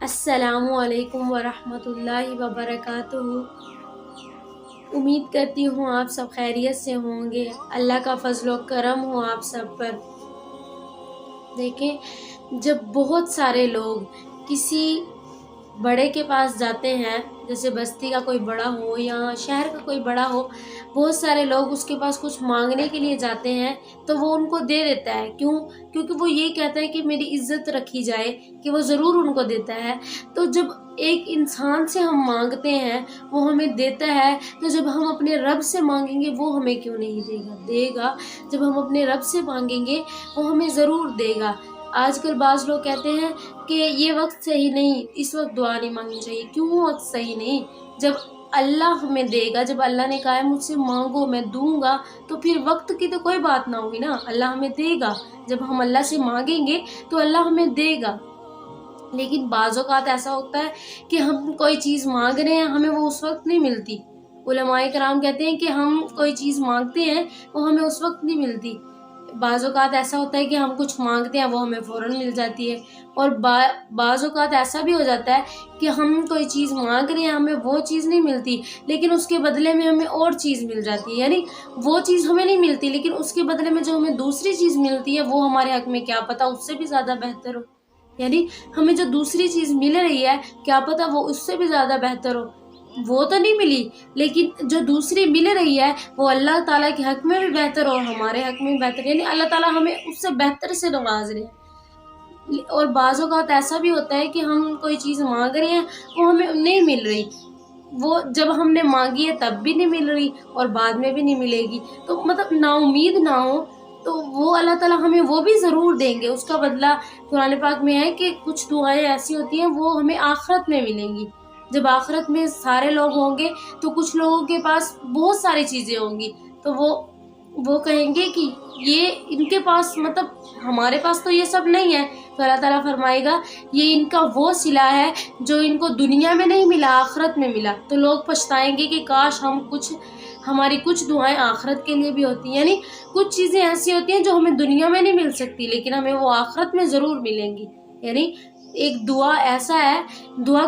السلام علیکم ورحمۃ اللہ وبرکاتہ۔ امید کرتی ہوں آپ سب خیریت سے ہوں گے، اللہ کا فضل و کرم ہو آپ سب پر۔ دیکھیں، جب بہت سارے لوگ کسی بڑے کے پاس جاتے ہیں، جیسے بستی کا کوئی بڑا ہو یا شہر کا کوئی بڑا ہو، بہت سارے لوگ اس کے پاس کچھ مانگنے کے لیے جاتے ہیں تو وہ ان کو دے دیتا ہے۔ کیونکہ وہ یہ کہتا ہے کہ میری عزت رکھی جائے، کہ وہ ضرور ان کو دیتا ہے۔ تو جب ایک انسان سے ہم مانگتے ہیں وہ ہمیں دیتا ہے، تو جب ہم اپنے رب سے مانگیں گے وہ ہمیں کیوں نہیں دے گا۔ جب ہم اپنے رب سے مانگیں گے وہ ہمیں ضرور دے گا۔ آج کل بعض لوگ کہتے ہیں کہ یہ وقت صحیح نہیں، اس وقت دعا نہیں مانگنی چاہیے۔ کیوں وقت صحیح نہیں؟ جب اللہ ہمیں دے گا، جب اللہ نے کہا ہے مجھ سے مانگو میں دوں گا، تو پھر وقت کی تو کوئی بات نہ ہوگی نا، اللہ ہمیں دے گا۔ جب ہم اللہ سے مانگیں گے تو اللہ ہمیں دے گا۔ لیکن بعض اوقات ایسا ہوتا ہے کہ ہم کوئی چیز مانگ رہے ہیں، ہمیں وہ اس وقت نہیں ملتی۔ علماء کرام کہتے ہیں کہ ہم کوئی چیز مانگتے ہیں وہ ہمیں اس وقت نہیں ملتی۔ بعض اوقات ایسا ہوتا ہے کہ ہم کچھ مانگتے ہیں وہ ہمیں فوراً مل جاتی ہے، اور بعض اوقات ایسا بھی ہو جاتا ہے کہ ہم کوئی چیز مانگ رہے ہیں، ہمیں وہ چیز نہیں ملتی، لیکن اس کے بدلے میں ہمیں اور چیز مل جاتی ہے۔ یعنی وہ چیز ہمیں نہیں ملتی لیکن اس کے بدلے میں جو ہمیں دوسری چیز ملتی ہے وہ ہمارے حق میں کیا پتہ اس سے بھی زیادہ بہتر ہو۔ یعنی ہمیں جو دوسری چیز مل رہی ہے کیا پتہ وہ اس سے بھی زیادہ بہتر ہو۔ وہ تو نہیں ملی لیکن جو دوسری مل رہی ہے وہ اللہ تعالیٰ کے حق میں بھی بہتر اور ہمارے حق میں بھی بہتر، یعنی اللہ تعالیٰ ہمیں اس سے بہتر سے نواز رہے ہیں۔ اور بعض اوقات ایسا بھی ہوتا ہے کہ ہم کوئی چیز مانگ رہے ہیں وہ ہمیں نہیں مل رہی، وہ جب ہم نے مانگی ہے تب بھی نہیں مل رہی اور بعد میں بھی نہیں ملے گی، تو مطلب نا امید نہ ہو، تو وہ اللہ تعالیٰ ہمیں وہ بھی ضرور دیں گے۔ اس کا بدلہ قرآن پاک میں ہے کہ کچھ دعائیں ایسی ہوتی ہیں وہ ہمیں آخرت میں ملیں گی۔ جب آخرت میں سارے لوگ ہوں گے تو کچھ لوگوں کے پاس بہت ساری چیزیں ہوں گی، تو وہ کہیں گے کہ یہ ان کے پاس، مطلب ہمارے پاس تو یہ سب نہیں ہے، تو اللہ تعالیٰ فرمائے گا یہ ان کا وہ صلہ ہے جو ان کو دنیا میں نہیں ملا، آخرت میں ملا۔ تو لوگ پچھتائیں گے کہ کاش ہماری کچھ دعائیں آخرت کے لیے بھی ہوتی ہیں۔ یعنی کچھ چیزیں ایسی ہوتی ہیں جو ہمیں دنیا میں نہیں مل سکتی لیکن ہمیں وہ آخرت میں ضرور ملیں گی۔ یعنی ایک دعا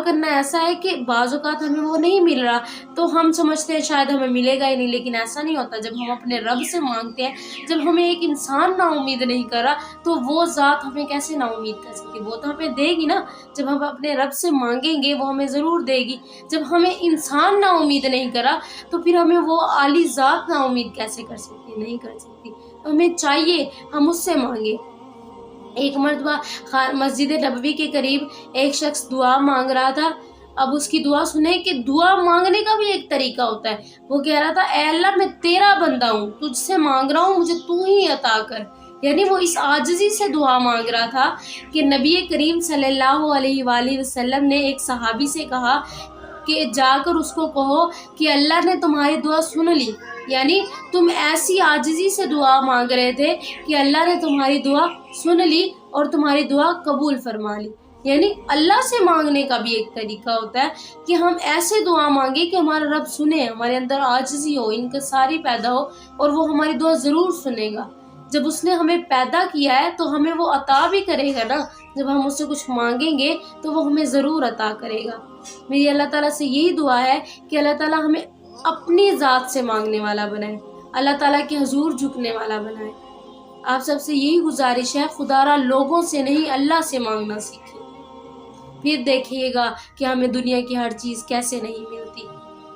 کرنا ایسا ہے کہ بعض اوقات ہمیں وہ نہیں مل رہا تو ہم سمجھتے ہیں شاید ہمیں ملے گا ہی نہیں، لیکن ایسا نہیں ہوتا۔ جب ہم اپنے رب سے مانگتے ہیں، جب ہمیں ایک انسان نا امید نہیں کر رہا تو وہ ذات ہمیں کیسے نا امید کر سکتی؟ وہ تو ہمیں دے گی نا۔ جب ہم اپنے رب سے مانگیں گے وہ ہمیں ضرور دے گی۔ جب ہمیں انسان نا امید نہیں کرا تو پھر ہمیں وہ عالی ذات نا امید کیسے کر سکتی؟ نہیں کر سکتی۔ ہمیں چاہیے ہم اس سے مانگیں۔ ایک مرتبہ مسجد نبوی کے قریب ایک شخص دعا مانگ رہا تھا۔ اب اس کی دعا سنیں کہ دعا مانگنے کا بھی ایک طریقہ ہوتا ہے۔ وہ کہہ رہا تھا اے اللہ میں تیرا بندہ ہوں، تجھ سے مانگ رہا ہوں، مجھے تو ہی عطا کر۔ یعنی وہ اس عاجزی سے دعا مانگ رہا تھا کہ نبی کریم صلی اللہ علیہ وآلہ وسلم نے ایک صحابی سے کہا کہ جا کر اس کو کہو کہ اللہ نے تمہاری دعا سن لی۔ یعنی تم ایسی عاجزی سے دعا مانگ رہے تھے کہ اللہ نے تمہاری دعا سن لی اور تمہاری دعا قبول فرما لی۔ یعنی اللہ سے مانگنے کا بھی ایک طریقہ ہوتا ہے کہ ہم ایسے دعا مانگیں کہ ہمارا رب سنے، ہمارے اندر عاجزی ہو، انکساری پیدا ہو، اور وہ ہماری دعا ضرور سنے گا۔ جب اس نے ہمیں پیدا کیا ہے تو ہمیں وہ عطا بھی کرے گا نا۔ جب ہم اس سے کچھ مانگیں گے تو وہ ہمیں ضرور عطا کرے گا۔ میری اللہ تعالیٰ سے یہی دعا ہے کہ اللہ تعالیٰ ہمیں اپنی ذات سے مانگنے والا بنائے، اللہ تعالیٰ کے حضور جھکنے والا بنائے۔ آپ سب سے یہی گزارش ہے، خدا را لوگوں سے نہیں اللہ سے مانگنا سیکھیں، پھر دیکھیے گا کہ ہمیں دنیا کی ہر چیز کیسے نہیں ملتی۔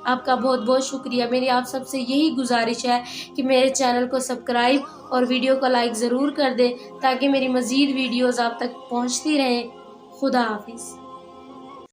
آپ کا بہت بہت شکریہ۔ میری آپ سب سے یہی گزارش ہے کہ میرے چینل کو سبسکرائب اور ویڈیو کو لائک ضرور کر دیں تاکہ میری مزید ویڈیوز آپ تک پہنچتی رہیں۔ خدا حافظ۔